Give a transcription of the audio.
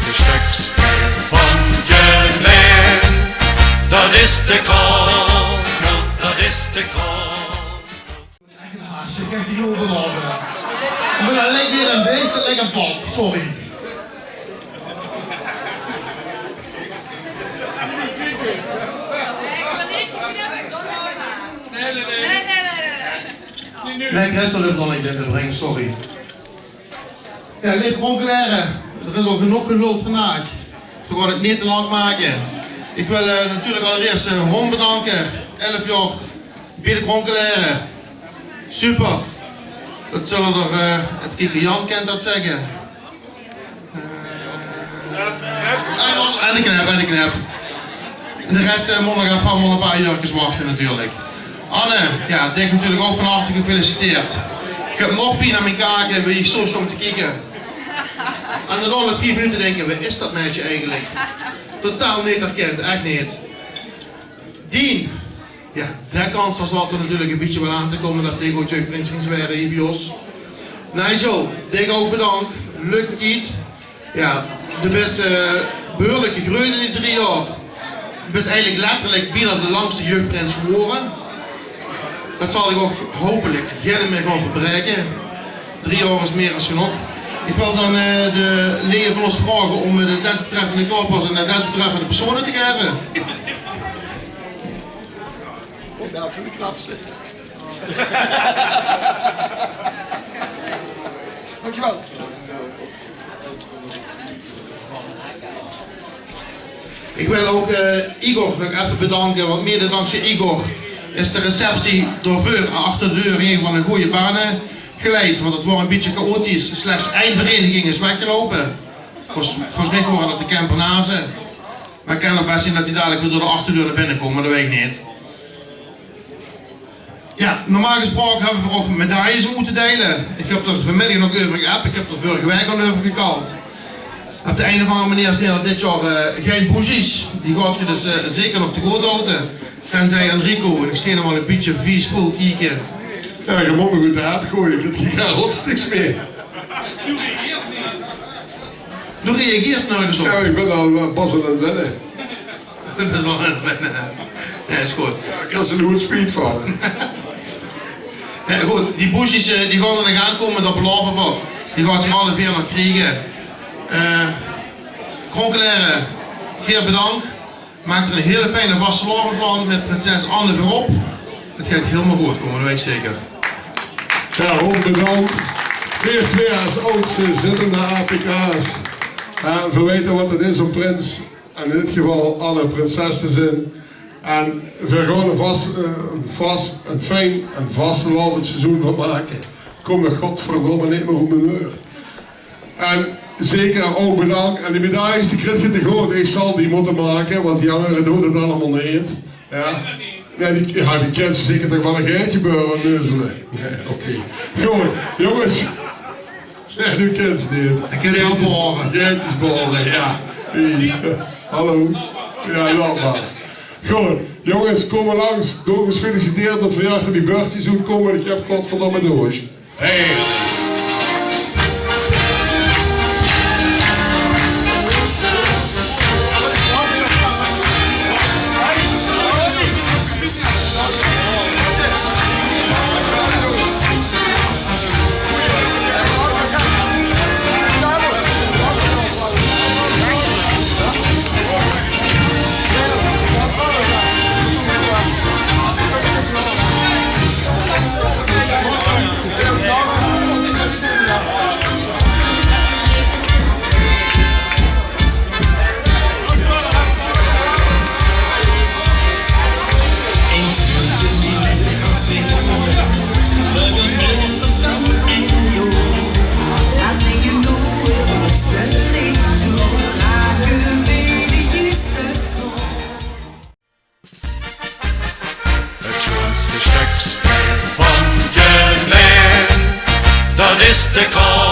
schoonste stukspel van je leven. Dat is de kogel, dat is de kogel. Ze krijgt die jongen over. Maar dat lijkt weer een ding, dat lijkt een pop. Sorry. Nee, Christel lukt nog niet in te brengen, sorry. Ja, lieve Ronkelaren, er is al genoeg geluld vandaag. Zo gaat het niet te lang maken. Ik wil natuurlijk allereerst Ron bedanken. 11 jaar bij de Ronkelaren. Super. Dat zullen er, het kijken, Jan kent dat zeggen. En de knap. En de rest moet nog even een paar jurkjes wachten natuurlijk. Anne, ja, denk natuurlijk ook van harte gefeliciteerd. Ik heb nog pijn aan mijn kaken, wie ik zo stond te kijken. En dan nog 4 minuten denken, wat is dat meisje eigenlijk? Totaal niet herkend, echt niet. Dien, ja, daar kans was altijd natuurlijk een beetje wel aan te komen dat ze ook jeugdprins ging zweren hier bij ons. Nigel, dik ook bedankt, leuke tijd. Ja, de beste behoorlijke groei in die 3 jaar. Je bent eigenlijk letterlijk bijna de langste jeugdprins geworden. Dat zal ik ook hopelijk geen meer gaan verbreken. 3 jaar is meer dan genoeg. Ik wil dan de leden van ons vragen om de desbetreffende korpers en de desbetreffende personen te geven. Nou, voor de knapste. Dankjewel. Ik wil ook Igor nog even bedanken, want mede dankzij Igor is de receptie door voor en achter de deur heen van een goede banen geleid. Want het was een beetje chaotisch. Slechts 1 vereniging is weggelopen. Volgens mij waren dat de Kempernazen. Maar ik kan ook best zien dat die dadelijk weer door de achterdeur naar binnen komen, maar dat weet ik niet. Ja, normaal gesproken hebben we ook medailles moeten delen. Ik heb er vanmiddag nog over geappt, ik heb er vorige week al over gekald. Op de een of andere manier zijn er dit jaar geen boezes. Die gaat je dus zeker nog te goed houden. Tenzij Enrico, en ik zie hem al een beetje vies voel kijken. Ja, je moet me goed de haat gooien, dat gaat rots niks meer. Doe reageert nou eens op. Ja, ik ben al pas aan het wennen. Dat is al aan het wennen. Ja, is goed. Ja, ik kan ze een goed speed vallen. Ja, goed, die boezes die gaan er nog aankomen, dat beloven we. Die gaat ze alle 4 nog krijgen. Kronkelaren, heel bedankt. Maak er een hele fijne vastelovend van met prinses Anne voorop. Het gaat helemaal goed komen, dat weet ik zeker. Ja, Ron bedankt. Weer 2 als oudste zittende APK's. We weten wat het is om prins, en in dit geval Anne prinses te zijn. En we gaan een fijn en vastelovend seizoen van maken. Kom er godverdomme niet meer op mijn deur. En zeker ook bedankt. En die medailles die krijg je te goed. Ik zal die moeten maken, want die anderen doen het allemaal niet. Ja. Nee, die kent ze zeker toch wel een geitje beuren neuzelen. Nee, oké. Goed, jongens. Nee, nu kent ze niet. Ik ken die al boren. Geitjes boren, ja. Hallo. Ja, laat maar. Goed, jongens, kom maar langs. Doe eens gefeliciteerd dat we achter die beurtjes doen komen. Ik heb godverdomme door. Hey. Het schoonste stukspel van je leven, dat is de kogel.